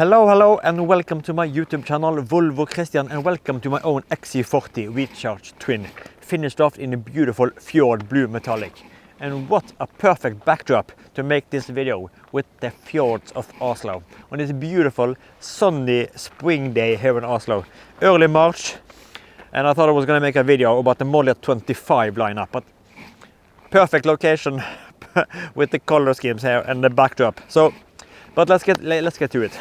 Hello and welcome to my YouTube channel Volvo Christian, and welcome to my own XC40 Recharge Twin, finished off in a beautiful Fjord Blue metallic. And what a perfect backdrop to make this video with the fjords of Oslo on this beautiful sunny spring day here in Oslo, early March. And I thought I was going to make a video about the MY25 lineup, but perfect location with the color schemes here and the backdrop. But let's get to it.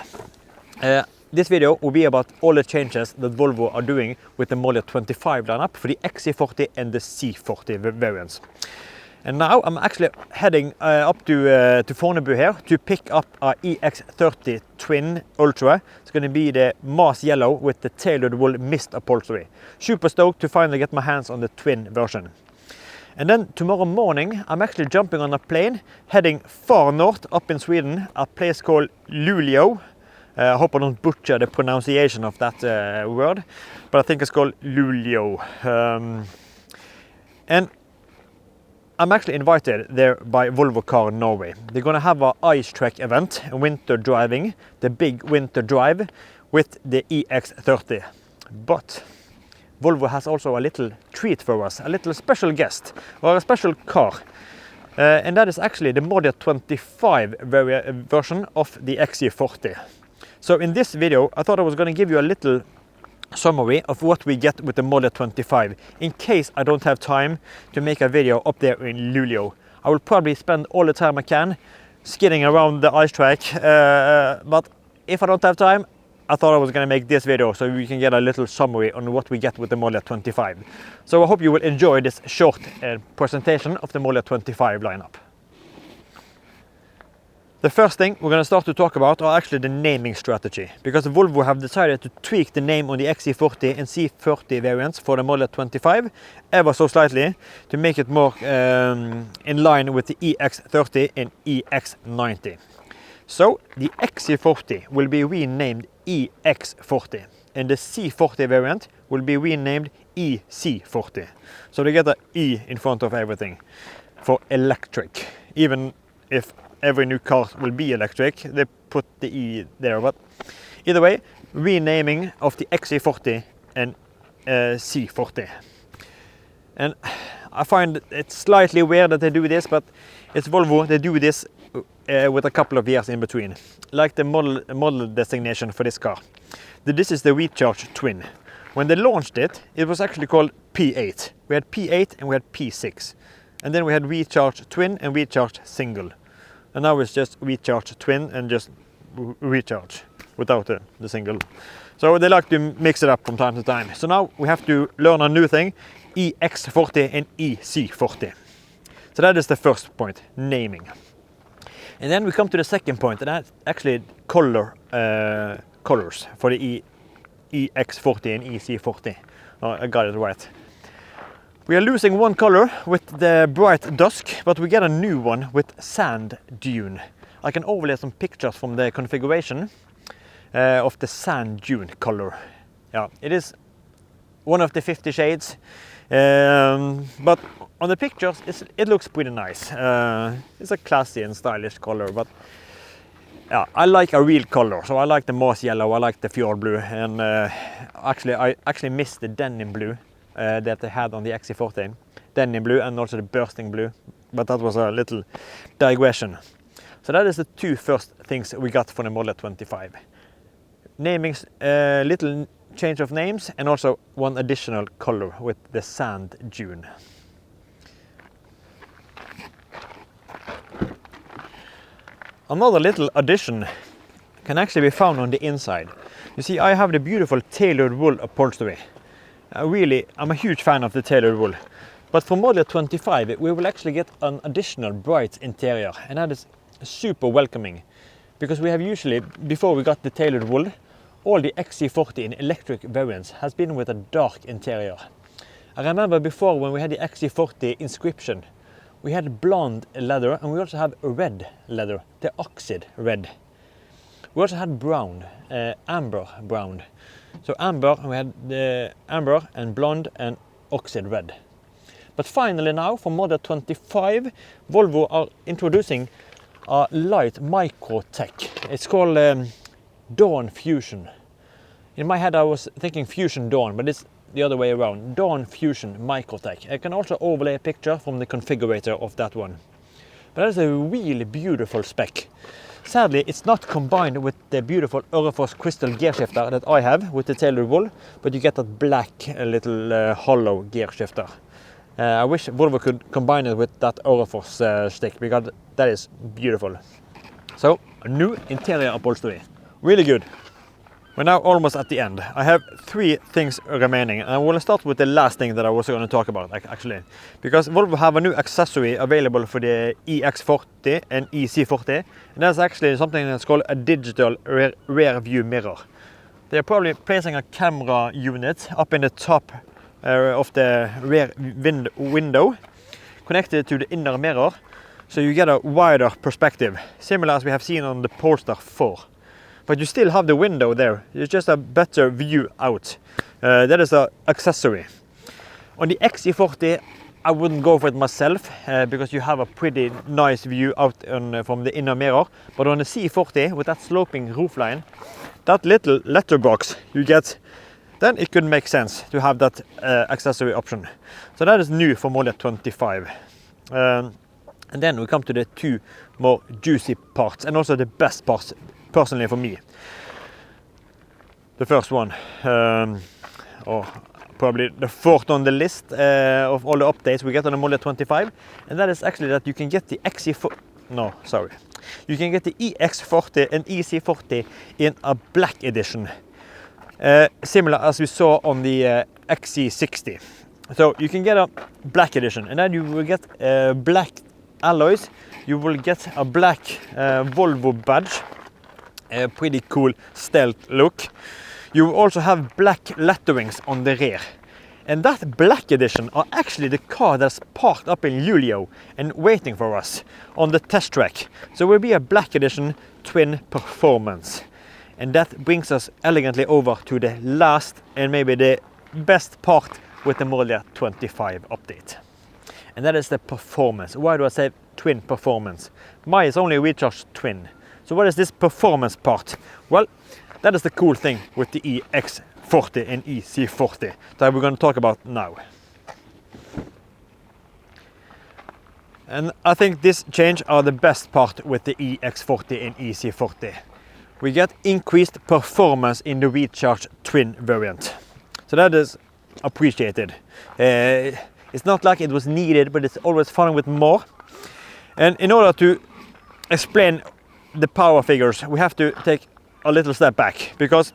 This video will be about all the changes that Volvo are doing with the MY25 lineup for the XC40 and the C40 variants. And now I'm actually heading up to Fornebu here to pick up our EX30 Twin Ultra. It's going to be the Mars Yellow with the tailored wool mist upholstery. Super stoked to finally get my hands on the twin version. And then tomorrow morning, I'm actually jumping on a plane, heading far north up in Sweden, a place called Luleå. I hope I don't butcher the pronunciation of that word, but I think it's called Luleå. And I'm actually invited there by Volvo Car Norway. They're going to have an ice track event, winter driving, the big winter drive with the EX30. But Volvo has also a little treat for us, a little special guest, or a special car. And that is actually the MY25 version of the XC40. So in this video, I thought I was going to give you a little summary of what we get with the MY25, in case I don't have time to make a video up there in Luleå. I will probably spend all the time I can skidding around the ice track, but if I don't have time, I thought I was going to make this video so we can get a little summary on what we get with the MY25. So I hope you will enjoy this short presentation of the MY25 lineup. The first thing we're going to start to talk about are actually the naming strategy, because Volvo have decided to tweak the name on the XC40 and C40 variants for the MY25 ever so slightly to make it more in line with the EX30 and EX90. So the XC40 will be renamed EX40 and the C40 variant will be renamed EC40. So they get an E in front of everything for electric. Even if every new car will be electric, they put the E there. But either way, renaming of the XC40 and C40. And I find it slightly weird that they do this, but it's Volvo, they do this with a couple of years in between, like the model designation for this car. This is the Recharge Twin. When they launched it, it was actually called P8. We had P8 and we had P6. And then we had Recharge Twin and Recharge Single. And now it's just Recharge Twin and just Recharge without the single. So they like to mix it up from time to time. So now we have to learn a new thing, EX40 and EC40. So that is the first point, naming. And then we come to the second point, and that's actually colors for the EX40 and EC40. Oh, I got it right. We are losing one color with the bright dusk, but we get a new one with sand dune. I can overlay some pictures from the configuration of the sand dune color. Yeah, it is one of the 50 shades, but on the pictures it looks pretty nice. It's a classy and stylish color, but yeah, I like a real color. So I like the Mars Yellow, I like the Fjord Blue, and I actually miss the denim blue that they had on the XC40. Denim blue and also the bursting blue, but that was a little digression. So that is the two first things we got for the MY25. Namings, little change of names, and also one additional color with the sand dune. Another little addition can actually be found on the inside. You see, I have the beautiful tailored wool upholstery. I'm a huge fan of the tailored wool. But for MY25, we will actually get an additional bright interior, and that is super welcoming. Because we have usually, before we got the tailored wool, all the XC40 in electric variants has been with a dark interior. I remember before when we had the XC40 inscription, we had blonde leather and we also had red leather, the oxide red. We also had brown, amber brown. So amber, we had the amber and blonde and oxide red. But finally now, for MY25, Volvo are introducing a light micro tech. It's called Dawn Fusion. In my head I was thinking Fusion Dawn, but it's the other way around. Dawn Fusion Microtech. I can also overlay a picture from the configurator of that one. But that's a really beautiful spec. Sadly, it's not combined with the beautiful Orifos crystal gear shifter that I have with the tailored wool, but you get that black little hollow gear shifter. I wish Volvo could combine it with that Orifos stick, because that is beautiful. So, a new interior upholstery. Really good. We're now almost at the end. I have 3 things remaining, and I will start with the last thing that I was going to talk about, actually. Because Volvo have a new accessory available for the EX40 and EC40, and that's actually something that's called a digital rear view mirror. They're probably placing a camera unit up in the top of the rear window, connected to the inner mirror, so you get a wider perspective, similar as we have seen on the Polestar 4. But you still have the window there. It's just a better view out. That is an accessory. On the XC40, I wouldn't go for it myself, because you have a pretty nice view out from the inner mirror. But on the C40, with that sloping roofline, that little letterbox you get, then it could make sense to have that accessory option. So that is new for model 25. And then we come to the 2 more juicy parts, and also the best parts, personally for me. The first one, or probably the 4th on the list of all the updates we get on the model 25, and that is actually that you can get the you can get the EX40 and EC40 in a black edition, similar as we saw on the XC60. So you can get a black edition, and then you will get black alloys. You will get a black Volvo badge. A pretty cool stealth look. You will also have black letterings on the rear. And that black edition are actually the car that's parked up in Luleå and waiting for us on the test track. So it will be a black edition twin performance. And that brings us elegantly over to the last and maybe the best part with the model 25 update. And that is the performance. Why do I say twin performance? Mine is only recharged twin. So what is this performance part? Well, that is the cool thing with the EX40 and EC40 that we're going to talk about now. And I think this change are the best part with the EX40 and EC40. We get increased performance in the recharged twin variant. So that is appreciated. It's not like it was needed, but it's always fun with more. And in order to explain the power figures, we have to take a little step back, because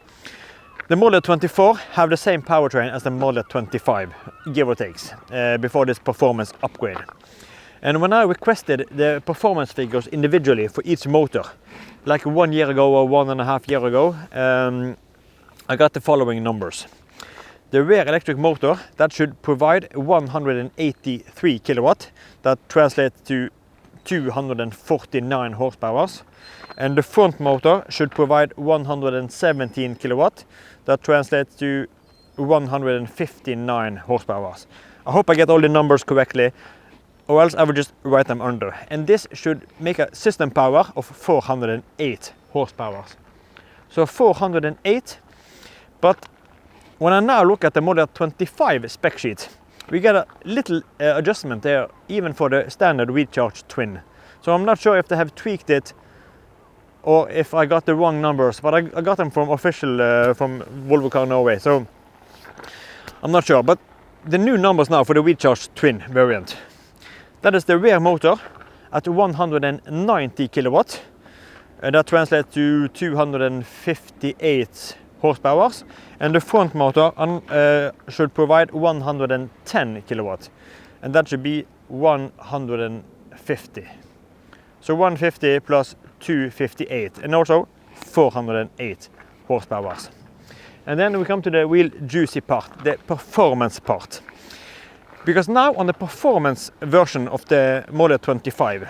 the Model 24 have the same powertrain as the Model 25, give or takes, before this performance upgrade. And when I requested the performance figures individually for each motor, like 1 year ago or 1.5 years ago, I got the following numbers. The rear electric motor, that should provide 183 kilowatt, that translates to 249 horsepower. And the front motor should provide 117 kilowatt, that translates to 159 horsepower. I hope I get all the numbers correctly, or else I will just write them under. And this should make a system power of 408 horsepower. So 408, but when I now look at the Model 25 spec sheet, we get a little adjustment there, even for the standard recharge twin. So I'm not sure if they have tweaked it or if I got the wrong numbers, but I got them from official from Volvo Car Norway, so I'm not sure. But the new numbers now for the recharge twin variant, that is the rear motor at 190 kilowatt, and that translates to 258 horsepower, and the front motor should provide 110 kilowatt, and that should be 150. So 150 plus 258, and also 408 horsepower. And then we come to the real juicy part, the performance part. Because now on the performance version of the Model 25,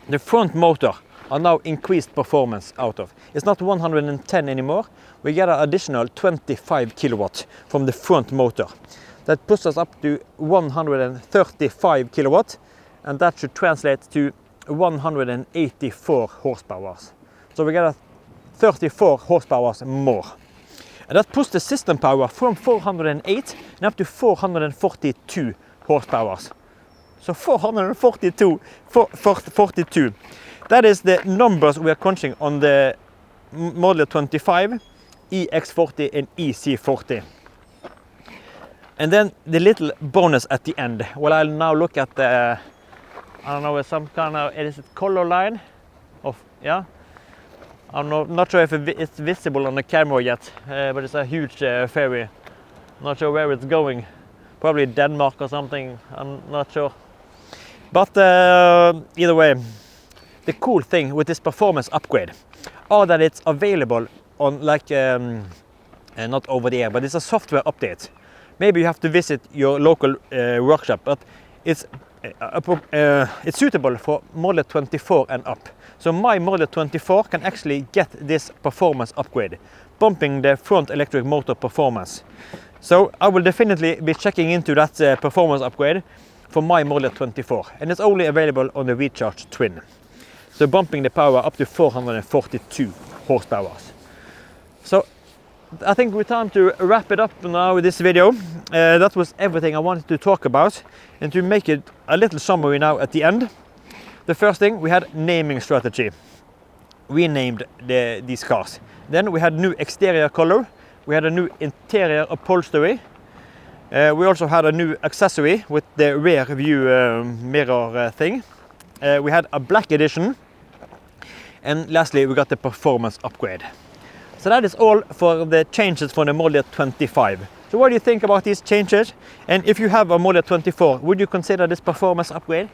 the front motor are now increased performance out of. It's not 110 anymore. We get an additional 25 kilowatt from the front motor. That puts us up to 135 kilowatt, and that should translate to 184 horsepower. So we get a 34 horsepower more. And that puts the system power from 408 and up to 442 horsepower. So 442, 42. That is the numbers we are crunching on the model 25, EX40 and EC40. And then the little bonus at the end. Well, I'll now look at the, I don't know, some kind of, is it color line? Yeah. I'm not sure if it's visible on the camera yet, but it's a huge ferry. Not sure where it's going. Probably Denmark or something, I'm not sure. But either way, the cool thing with this performance upgrade are that it's available on like, not over the air, but it's a software update. Maybe you have to visit your local workshop, but it's suitable for model 24 and up. So my model 24 can actually get this performance upgrade, bumping the front electric motor performance. So I will definitely be checking into that performance upgrade for my model 24, and it's only available on the Recharge Twin. So bumping the power up to 442 horsepower. So I think we're time to wrap it up now with this video. That was everything I wanted to talk about, and to make it a little summary now at the end. The first thing, we had naming strategy. We named these cars. Then we had new exterior color. We had a new interior upholstery. We also had a new accessory with the rear view mirror thing. We had a black edition. And lastly, we got the performance upgrade. So that is all for the changes for the model 25. So what do you think about these changes? And if you have a model 24, would you consider this performance upgrade?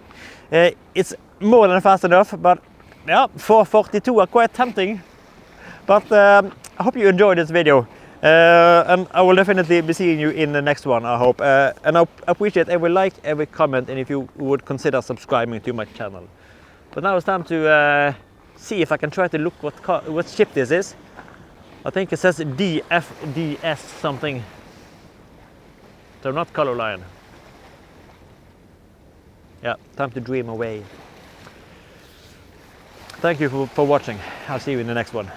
It's more than fast enough, but yeah, 442 are quite tempting. But I hope you enjoyed this video. And I will definitely be seeing you in the next one, I hope. And I appreciate every like, every comment, and if you would consider subscribing to my channel. But now it's time to see if I can try to look what ship this is. I think it says DFDS something. So not color line. Yeah, time to dream away. Thank you for watching. I'll see you in the next one.